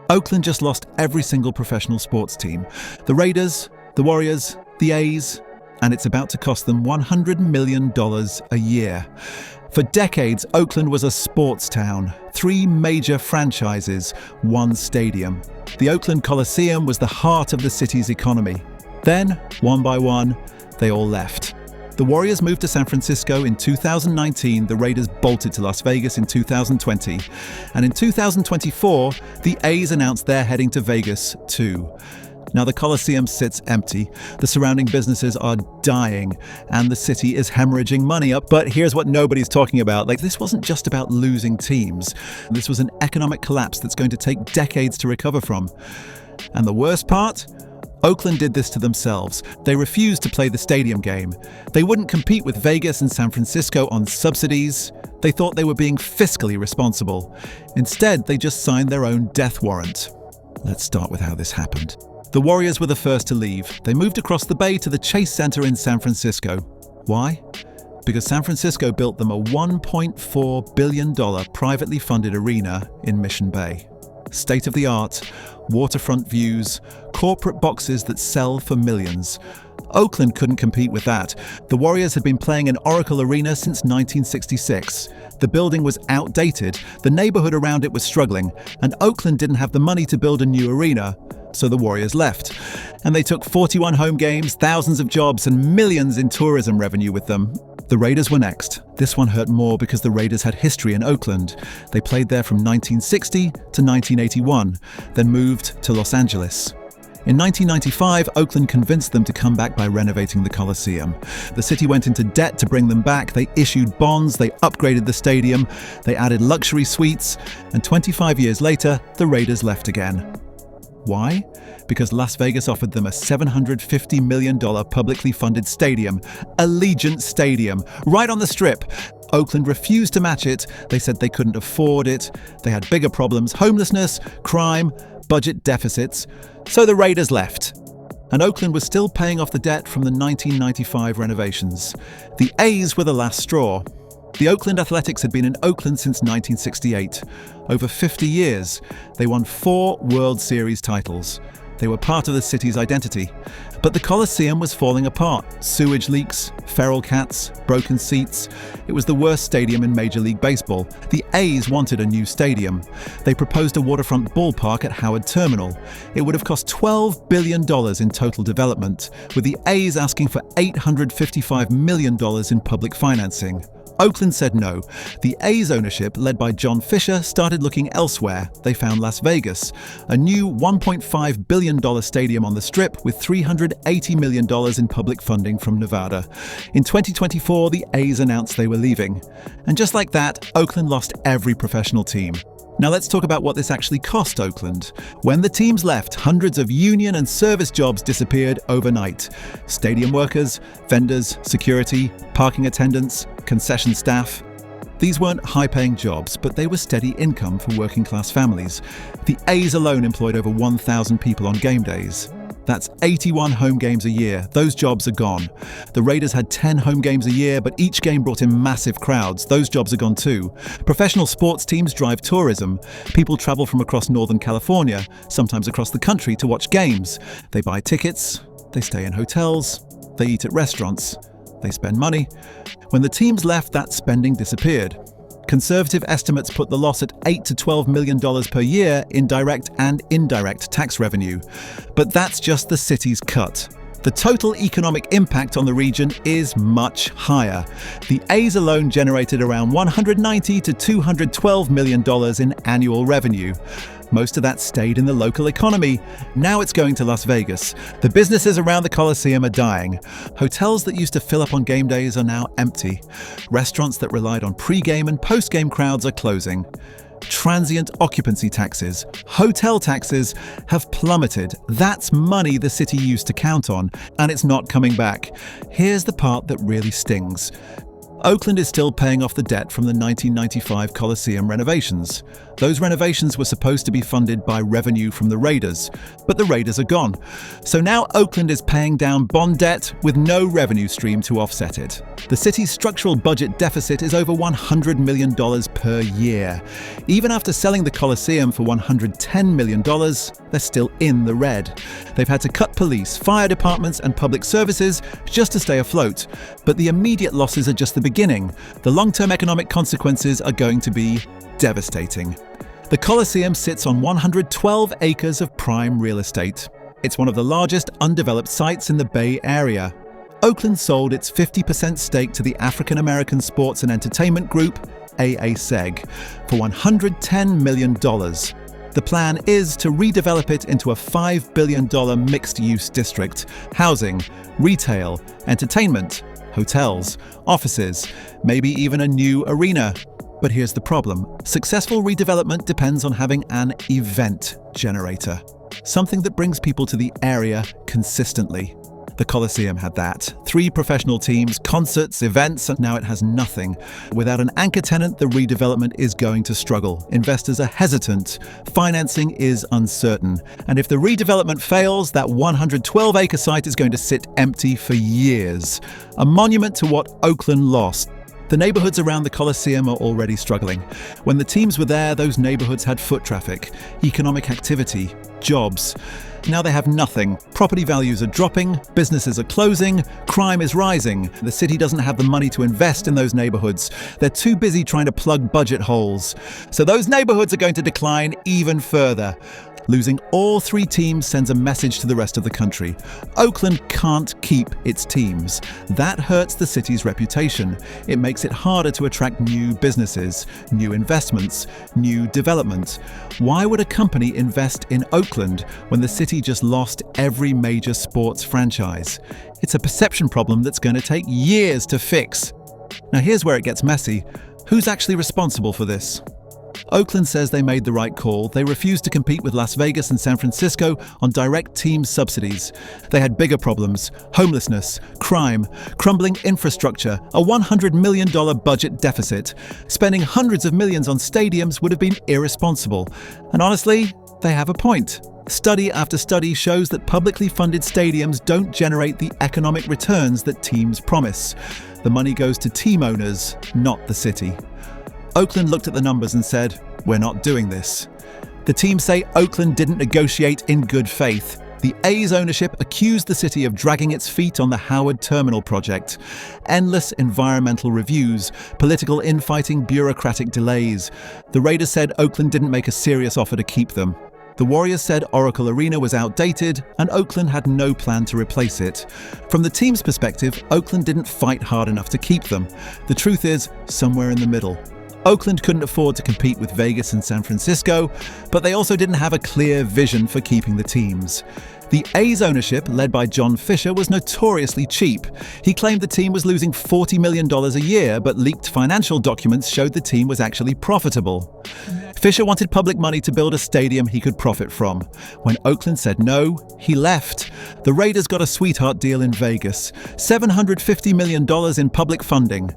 Oakland just lost every single professional sports team. The Raiders, the Warriors, the A's, and it's about to cost them $100 million a year. For decades, Oakland was a sports town. 3 major franchises, 1 stadium. The Oakland Coliseum was the heart of the city's economy. Then, one by one, they all left. The Warriors moved to San Francisco in 2019, the Raiders bolted to Las Vegas in 2020, and in 2024, the A's announced they're heading to Vegas too. Now the Coliseum sits empty, the surrounding businesses are dying, and the city is hemorrhaging money up. But here's what nobody's talking about. This wasn't just about losing teams. This was an economic collapse that's going to take decades to recover from. And the worst part? Oakland did this to themselves. They refused to play the stadium game. They wouldn't compete with Vegas and San Francisco on subsidies. They thought they were being fiscally responsible. Instead, they just signed their own death warrant. Let's start with how this happened. The Warriors were the first to leave. They moved across the bay to the Chase Center in San Francisco. Why? Because San Francisco built them a $1.4 billion privately funded arena in Mission Bay. State-of-the-art, waterfront views, corporate boxes that sell for millions. Oakland couldn't compete with that. The Warriors had been playing in Oracle Arena since 1966. The building was outdated, the neighborhood around it was struggling, and Oakland didn't have the money to build a new arena. So the Warriors left. And they took 41 home games, thousands of jobs, and millions in tourism revenue with them. The Raiders were next. This one hurt more because the Raiders had history in Oakland. They played there from 1960 to 1981, then moved to Los Angeles. In 1995, Oakland convinced them to come back by renovating the Coliseum. The city went into debt to bring them back. They issued bonds, they upgraded the stadium, they added luxury suites, and 25 years later, the Raiders left again. Why? Because Las Vegas offered them a $750 million publicly funded stadium, Allegiant Stadium, right on the Strip. Oakland refused to match it. They said they couldn't afford it. They had bigger problems: homelessness, crime, budget deficits. So the Raiders left. And Oakland was still paying off the debt from the 1995 renovations. The A's were the last straw. The Oakland Athletics had been in Oakland since 1968. Over 50 years, they won 4 World Series titles. They were part of the city's identity. But the Coliseum was falling apart. Sewage leaks, feral cats, broken seats. It was the worst stadium in Major League Baseball. The A's wanted a new stadium. They proposed a waterfront ballpark at Howard Terminal. It would have cost $12 billion in total development, with the A's asking for $855 million in public financing. Oakland said no. The A's ownership, led by John Fisher, started looking elsewhere. They found Las Vegas, a new $1.5 billion stadium on the Strip with $380 million in public funding from Nevada. In 2024, the A's announced they were leaving. And just like that, Oakland lost every professional team. Now let's talk about what this actually cost Oakland. When the teams left, hundreds of union and service jobs disappeared overnight. Stadium workers, vendors, security, parking attendants, concession staff. These weren't high-paying jobs, but they were steady income for working-class families. The A's alone employed over 1,000 people on game days. That's 81 home games a year. Those jobs are gone. The Raiders had 10 home games a year, but each game brought in massive crowds. Those jobs are gone too. Professional sports teams drive tourism. People travel from across Northern California, sometimes across the country, to watch games. They buy tickets, they stay in hotels, they eat at restaurants, they spend money. When the teams left, that spending disappeared. Conservative estimates put the loss at $8 to $12 million per year in direct and indirect tax revenue. But that's just the city's cut. The total economic impact on the region is much higher. The A's alone generated around $190 to $212 million in annual revenue. Most of that stayed in the local economy. Now it's going to Las Vegas. The businesses around the Coliseum are dying. Hotels that used to fill up on game days are now empty. Restaurants that relied on pre-game and post-game crowds are closing. Transient occupancy taxes, hotel taxes have plummeted. That's money the city used to count on, and it's not coming back. Here's the part that really stings. Oakland is still paying off the debt from the 1995 Coliseum renovations. Those renovations were supposed to be funded by revenue from the Raiders, but the Raiders are gone. So now Oakland is paying down bond debt with no revenue stream to offset it. The city's structural budget deficit is over $100 million per year. Even after selling the Coliseum for $110 million, they're still in the red. They've had to cut police, fire departments, and public services just to stay afloat. But the immediate losses are just the beginning. The long-term economic consequences are going to be devastating. The Coliseum sits on 112 acres of prime real estate. It's one of the largest undeveloped sites in the Bay Area. Oakland sold its 50% stake to the African American Sports and Entertainment Group, AASEG, for $110 million. The plan is to redevelop it into a $5 billion mixed-use district, housing, retail, entertainment, hotels, offices, maybe even a new arena. But here's the problem. Successful redevelopment depends on having an event generator, something that brings people to the area consistently. The Coliseum had that. 3 professional teams, concerts, events, and now it has nothing. Without an anchor tenant, the redevelopment is going to struggle. Investors are hesitant. Financing is uncertain. And if the redevelopment fails, that 112-acre site is going to sit empty for years. A monument to what Oakland lost. The neighborhoods around the Coliseum are already struggling. When the teams were there, those neighborhoods had foot traffic, economic activity, jobs. Now they have nothing. Property values are dropping, businesses are closing, crime is rising. The city doesn't have the money to invest in those neighborhoods. They're too busy trying to plug budget holes. So those neighborhoods are going to decline even further. Losing all 3 teams sends a message to the rest of the country. Oakland can't keep its teams. That hurts the city's reputation. It makes it harder to attract new businesses, new investments, new development. Why would a company invest in Oakland when the city just lost every major sports franchise? It's a perception problem that's going to take years to fix. Now here's where it gets messy. Who's actually responsible for this? Oakland says they made the right call. They refused to compete with Las Vegas and San Francisco on direct team subsidies. They had bigger problems: homelessness, crime, crumbling infrastructure, a $100 million budget deficit. Spending hundreds of millions on stadiums would have been irresponsible. And honestly, they have a point. Study after study shows that publicly funded stadiums don't generate the economic returns that teams promise. The money goes to team owners, not the city. Oakland looked at the numbers and said, "We're not doing this." The team say Oakland didn't negotiate in good faith. The A's ownership accused the city of dragging its feet on the Howard Terminal project. Endless environmental reviews, political infighting, bureaucratic delays. The Raiders said Oakland didn't make a serious offer to keep them. The Warriors said Oracle Arena was outdated and Oakland had no plan to replace it. From the team's perspective, Oakland didn't fight hard enough to keep them. The truth is somewhere in the middle. Oakland couldn't afford to compete with Vegas and San Francisco, but they also didn't have a clear vision for keeping the teams. The A's ownership, led by John Fisher, was notoriously cheap. He claimed the team was losing $40 million a year, but leaked financial documents showed the team was actually profitable. Fisher wanted public money to build a stadium he could profit from. When Oakland said no, he left. The Raiders got a sweetheart deal in Vegas, $750 million in public funding.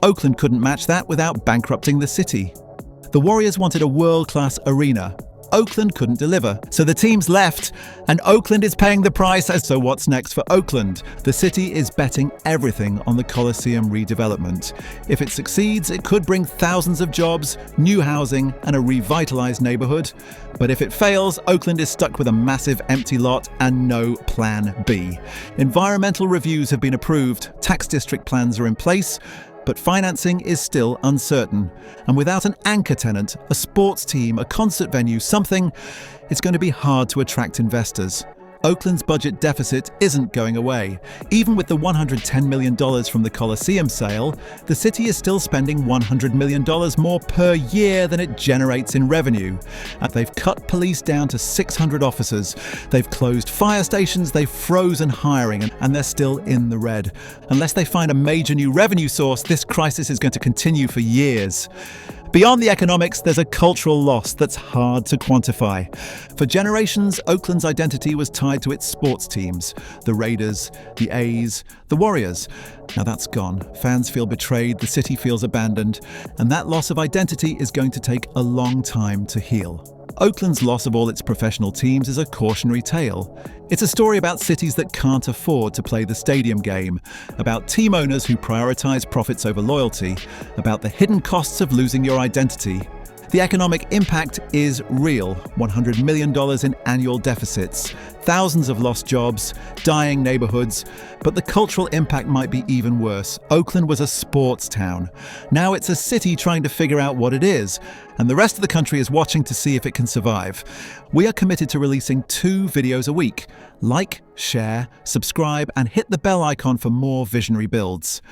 Oakland couldn't match that without bankrupting the city. The Warriors wanted a world-class arena. Oakland couldn't deliver, so the teams left, and Oakland is paying the price. So what's next for Oakland? The city is betting everything on the Coliseum redevelopment. If it succeeds, it could bring thousands of jobs, new housing, and a revitalized neighborhood. But if it fails, Oakland is stuck with a massive empty lot and no plan B. Environmental reviews have been approved, tax district plans are in place, but financing is still uncertain. And without an anchor tenant, a sports team, a concert venue, something, it's going to be hard to attract investors. Oakland's budget deficit isn't going away. Even with the $110 million from the Coliseum sale, the city is still spending $100 million more per year than it generates in revenue. And they've cut police down to 600 officers. They've closed fire stations, they've frozen hiring, and they're still in the red. Unless they find a major new revenue source, this crisis is going to continue for years. Beyond the economics, there's a cultural loss that's hard to quantify. For generations, Oakland's identity was tied to its sports teams, the Raiders, the A's, the Warriors. Now that's gone. Fans feel betrayed, the city feels abandoned, and that loss of identity is going to take a long time to heal. Oakland's loss of all its professional teams is a cautionary tale. It's a story about cities that can't afford to play the stadium game, about team owners who prioritize profits over loyalty, about the hidden costs of losing your identity. The economic impact is real: $100 million in annual deficits, thousands of lost jobs, dying neighborhoods. But the cultural impact might be even worse. Oakland was a sports town. Now it's a city trying to figure out what it is, and the rest of the country is watching to see if it can survive. We are committed to releasing 2 videos a week. Like, share, subscribe, and hit the bell icon for more visionary builds.